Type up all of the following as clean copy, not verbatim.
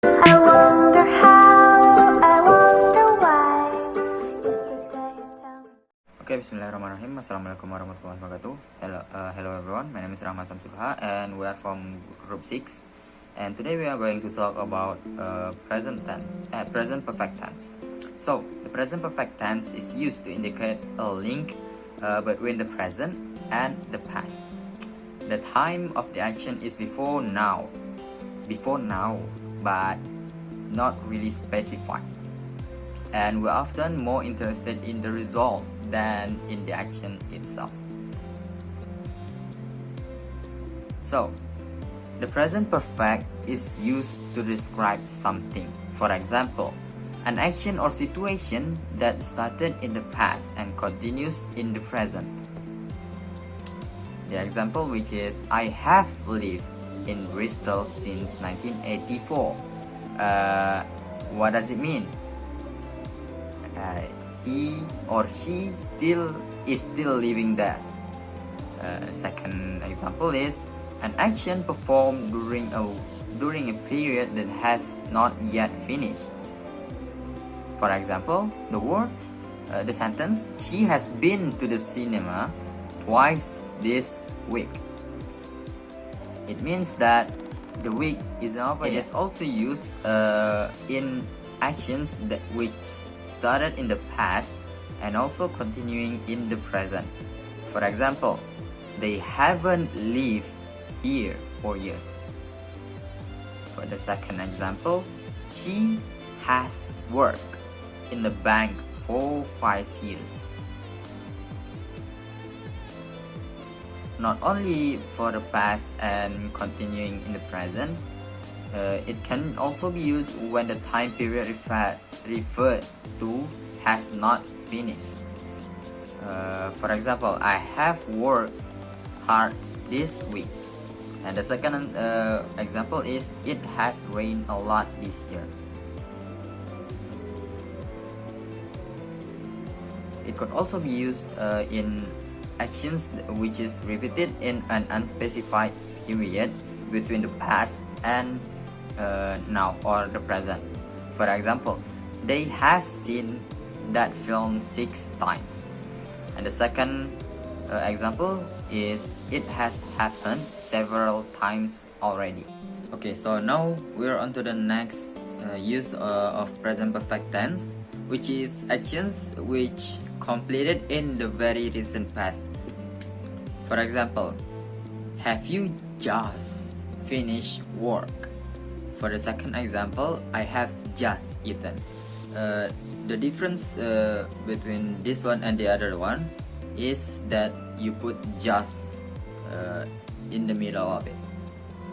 I wonder how, I wonder why. You keep saying, tell me. Okay, bismillahirrahmanirrahim. Assalamualaikum warahmatullahi wabarakatuh. Hello everyone. My name is Rahmat Samsulha and we are from group 6. And today we are going to talk about present perfect tense. So, the present perfect tense is used to indicate a link between the present and the past. The time of the action is before now, but not really specified. And we're often more interested in the result than in the action itself. So, the present perfect is used to describe something. For example, an action or situation that started in the past and continues in the present. The example which is, I have lived in Bristol since 1984. What does it mean? He or she is still living there. Second example is an action performed during a period that has not yet finished. For example, the sentence, she has been to the cinema twice this week. It means that the week is over. It is also used in actions which started in the past and also continuing in the present. For example, they haven't lived here for years. For the second example, she has worked in the bank for 5 years. Not only for the past and continuing in the present, it can also be used when the time period referred to has not finished. For example, I have worked hard this week. And the second example is, it has rained a lot this year. It could also be used in actions which is repeated in an unspecified period between the past and now or the present. For example, they have seen that film 6 times. And the second example is, it has happened several times already. Okay, so now we're on to the next use of present perfect tense, which is actions which completed in the very recent past. For example, have you just finished work? For the second example, I have just eaten. The difference between this one and the other one is that you put just in the middle of it.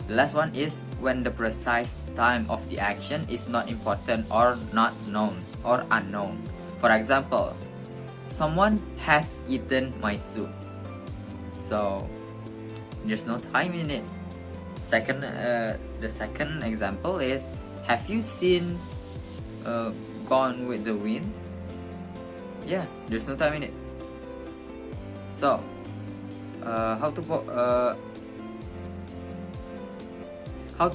The last one is when the precise time of the action is not important or not known or unknown. For example, someone has eaten my soup. So there's no time in it. The second example is, have you seen Gone with the Wind? Yeah, there's no time in it. So how to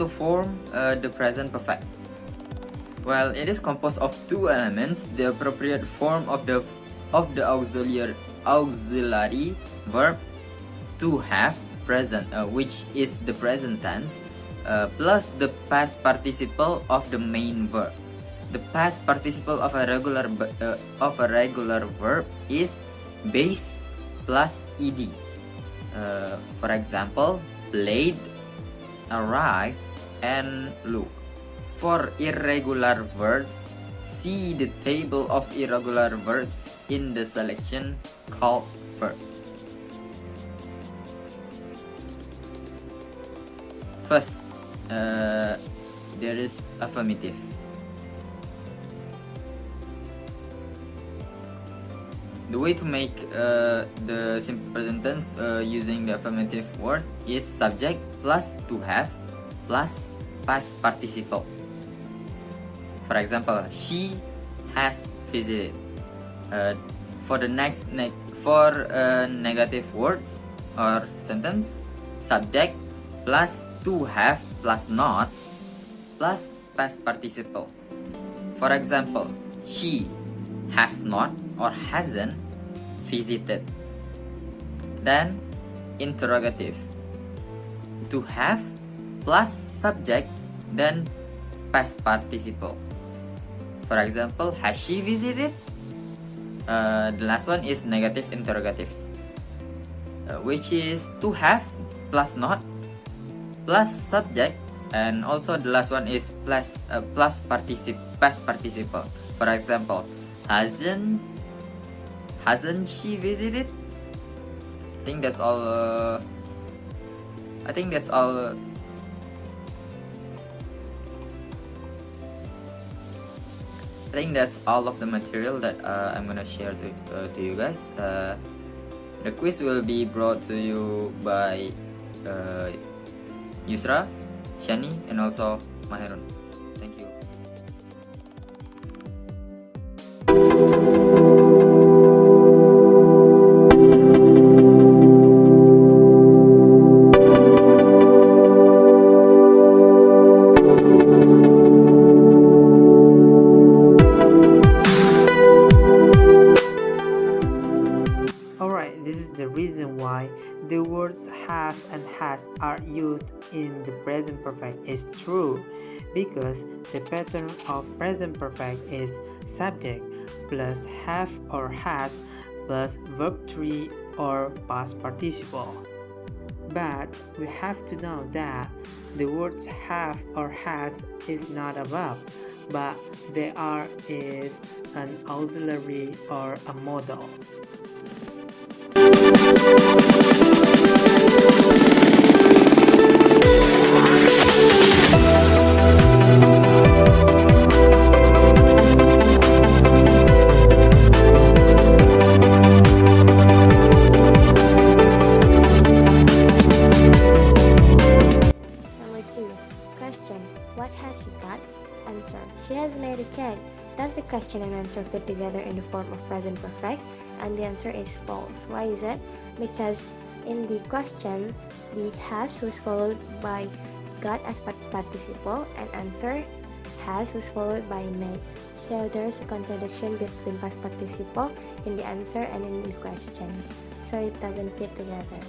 form the present perfect? Well, it is composed of 2 elements: the appropriate form of the auxiliary verb to have, present, which is the present tense, plus the past participle of the main verb. The past participle of a regular verb is base plus ed. For example, played, arrive, and look. For irregular verbs, see the table of irregular verbs in the selection called verbs. First, there is affirmative. The way to make the simple present tense using the affirmative word is subject plus to have plus past participle. For example, she has visited. For the negative words or sentence, subject plus to have plus not plus past participle. For example, she has not or hasn't visited. Then interrogative. To have plus subject, then past participle. For example, has she visited? The last one is negative interrogative, which is to have plus not plus subject, and also the last one is past participle. For example, hasn't she visited? I think that's all. I think that's all. I think that's all of the material that I'm gonna share to you guys. The quiz will be brought to you by Yusra, Shani, and also Maherun. Thank you. Alright, this is the reason why the words have and has are used in the present perfect is true, because the pattern of present perfect is subject plus have or has plus verb 3 or past participle. But we have to know that the words have or has is not a verb, but they are is an auxiliary or a modal. Number 2. Question. What has she got? Answer. She has made a cake. Does the question and answer fit together in the form of present perfect? And the answer is false. Why is it? Because in the question, the has was followed by got as participle, and answer has was followed by made. So there is a contradiction between past participle in the answer and in the question. So it doesn't fit together.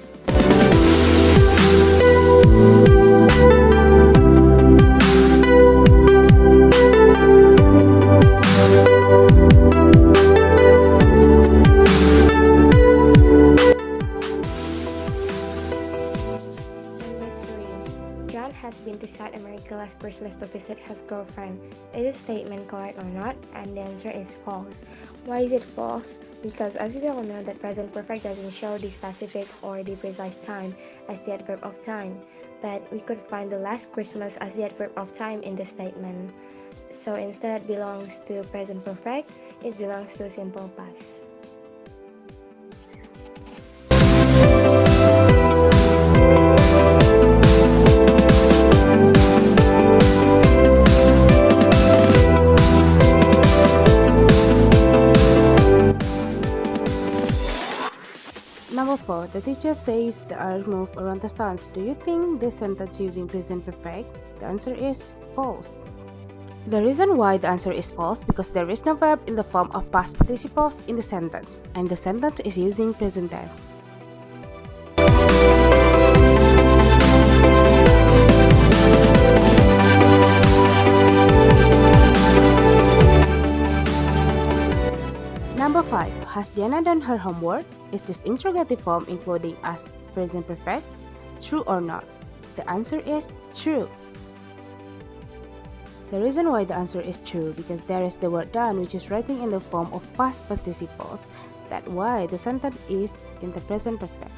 Has been to South America last Christmas to visit his girlfriend. Is this statement correct or not? And the answer is false. Why is it false? Because as we all know that present perfect doesn't show the specific or the precise time as the adverb of time, but we could find the last Christmas as the adverb of time in the statement. So instead belongs to present perfect, it belongs to simple past. Number 4. The teacher says the earth moved around the stars. Do you think this sentence using present perfect? The answer is false. The reason why the answer is false because there is no verb in the form of past participles in the sentence, and the sentence is using present tense. Number 5. Has Diana done her homework? Is this interrogative form including as present perfect? True or not? The answer is true. The reason why the answer is true because there is the word done which is writing in the form of past participles. That's why the sentence is in the present perfect.